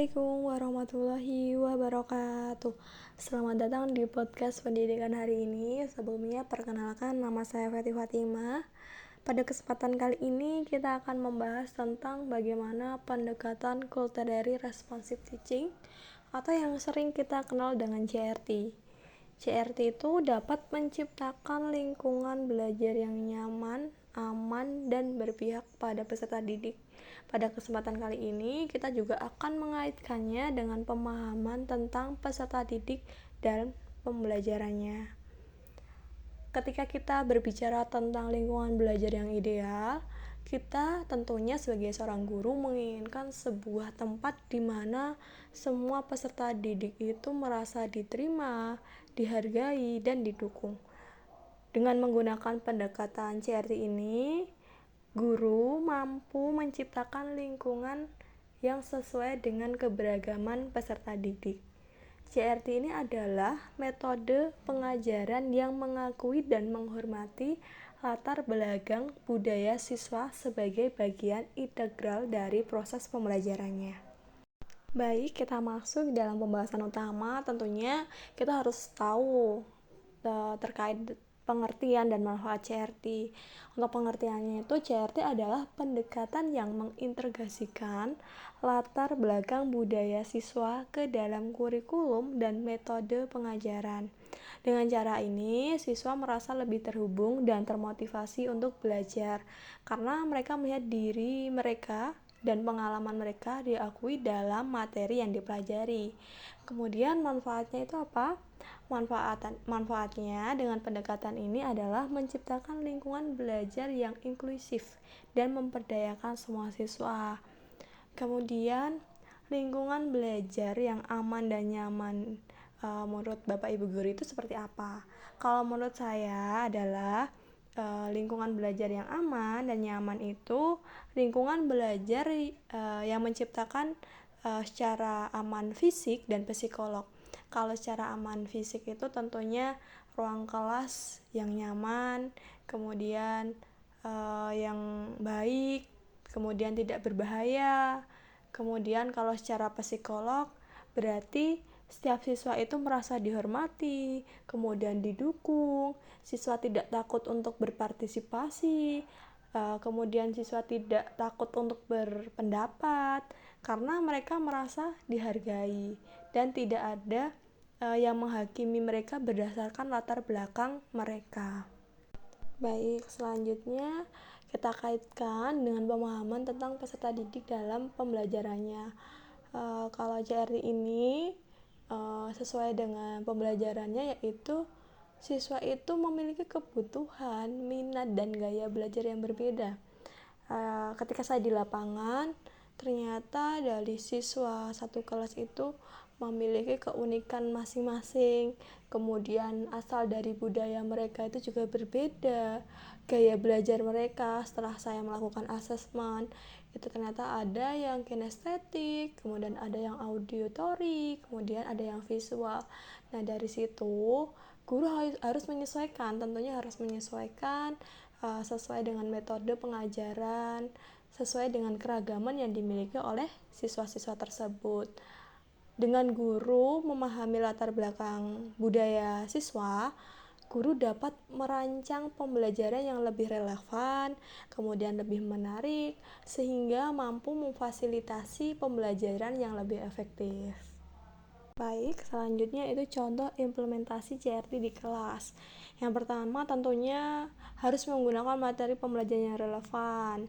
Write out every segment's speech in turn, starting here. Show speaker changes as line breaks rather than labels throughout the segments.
Assalamualaikum warahmatullahi wabarakatuh. Selamat datang di podcast pendidikan hari ini. Sebelumnya perkenalkan, nama saya Fati Fatimah. Pada kesempatan kali ini kita akan membahas tentang bagaimana pendekatan culturally responsive teaching atau yang sering kita kenal dengan CRT. CRT itu dapat menciptakan lingkungan belajar yang nyaman, aman, dan berpihak pada peserta didik. Pada kesempatan kali ini, kita juga akan mengaitkannya dengan pemahaman tentang peserta didik dan pembelajarannya. Ketika kita berbicara tentang lingkungan belajar yang ideal, kita tentunya sebagai seorang guru menginginkan sebuah tempat di mana semua peserta didik itu merasa diterima, dihargai, dan didukung. Dengan menggunakan pendekatan CRT ini, guru mampu menciptakan lingkungan yang sesuai dengan keberagaman peserta didik. CRT ini adalah metode pengajaran yang mengakui dan menghormati latar belakang budaya siswa sebagai bagian integral dari proses pembelajarannya. Baik, kita masuk dalam pembahasan utama. Tentunya kita harus tahu terkait pengertian dan manfaat CRT. Untuk pengertiannya itu, CRT adalah pendekatan yang mengintegrasikan latar belakang budaya siswa ke dalam kurikulum dan metode pengajaran. Dengan cara ini, siswa merasa lebih terhubung dan termotivasi untuk belajar karena mereka melihat diri mereka dan pengalaman mereka diakui dalam materi yang dipelajari. Kemudian manfaatnya itu apa? Manfaatnya dengan pendekatan ini adalah menciptakan lingkungan belajar yang inklusif dan memperdayakan semua siswa. Kemudian lingkungan belajar yang aman dan nyaman, menurut Bapak Ibu guru itu seperti apa? Kalau menurut saya adalah lingkungan belajar yang aman dan nyaman itu lingkungan belajar yang menciptakan secara aman fisik dan psikolog. Kalau secara aman fisik itu tentunya ruang kelas yang nyaman, kemudian yang baik, kemudian tidak berbahaya. Kemudian kalau secara psikolog berarti setiap siswa itu merasa dihormati, kemudian didukung, siswa tidak takut untuk berpartisipasi, kemudian siswa tidak takut untuk berpendapat karena mereka merasa dihargai dan tidak ada yang menghakimi mereka berdasarkan latar belakang mereka. Baik, selanjutnya kita kaitkan dengan pemahaman tentang peserta didik dalam pembelajarannya. Kalau CRT ini sesuai dengan pembelajarannya, yaitu siswa itu memiliki kebutuhan, minat, dan gaya belajar yang berbeda. Ketika saya di lapangan, ternyata dari siswa satu kelas itu memiliki keunikan masing-masing, kemudian asal dari budaya mereka itu juga berbeda, gaya belajar mereka setelah saya melakukan asesmen itu ternyata ada yang kinestetik, kemudian ada yang auditory, kemudian ada yang visual. Nah dari situ guru harus menyesuaikan, tentunya harus menyesuaikan sesuai dengan metode pengajaran, sesuai dengan keragaman yang dimiliki oleh siswa-siswa tersebut. Dengan guru memahami latar belakang budaya siswa, guru dapat merancang pembelajaran yang lebih relevan, kemudian lebih menarik, sehingga mampu memfasilitasi pembelajaran yang lebih efektif. Baik, selanjutnya itu contoh implementasi CRT di kelas. Yang pertama tentunya harus menggunakan materi pembelajaran yang relevan.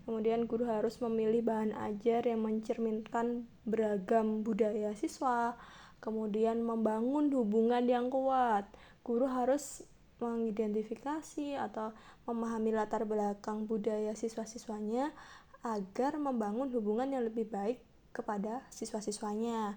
Kemudian guru harus memilih bahan ajar yang mencerminkan beragam budaya siswa. Kemudian membangun hubungan yang kuat. Guru harus mengidentifikasi atau memahami latar belakang budaya siswa-siswanya agar membangun hubungan yang lebih baik kepada siswa-siswanya.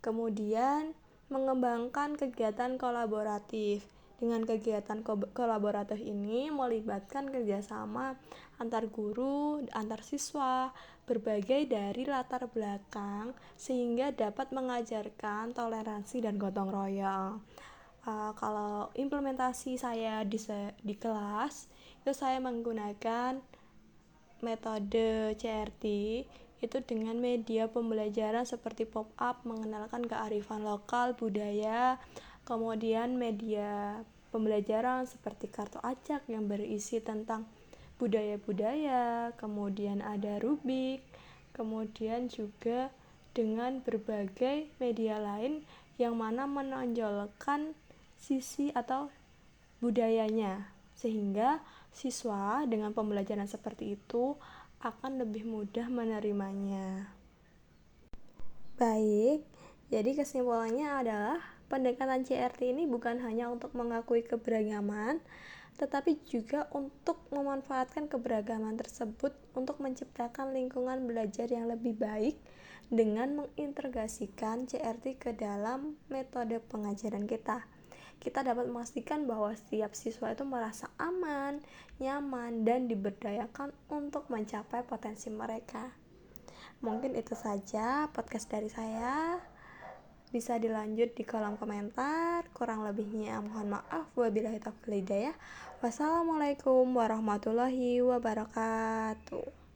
Kemudian mengembangkan kegiatan kolaboratif. Dengan kegiatan kolaboratif ini melibatkan kerjasama antar guru, antar siswa, berbagai dari latar belakang sehingga dapat mengajarkan toleransi dan gotong royong. Kalau implementasi saya di kelas itu saya menggunakan metode CRT itu dengan media pembelajaran seperti pop-up mengenalkan kearifan lokal budaya, kemudian media pembelajaran seperti kartu acak yang berisi tentang budaya-budaya, kemudian ada Rubik, kemudian juga dengan berbagai media lain yang mana menonjolkan sisi atau budayanya, sehingga siswa dengan pembelajaran seperti itu akan lebih mudah menerimanya. Baik, jadi kesimpulannya adalah pendekatan CRT ini bukan hanya untuk mengakui keberagaman, tetapi juga untuk memanfaatkan keberagaman tersebut untuk menciptakan lingkungan belajar yang lebih baik dengan mengintegrasikan CRT ke dalam metode pengajaran kita. Kita dapat memastikan bahwa setiap siswa itu merasa aman, nyaman, dan diberdayakan untuk mencapai potensi mereka. Mungkin itu saja podcast dari saya. Bisa dilanjut di kolom komentar. Kurang lebihnya mohon maaf. Wabillahi taufiq wal hidayah. Wassalamualaikum warahmatullahi wabarakatuh.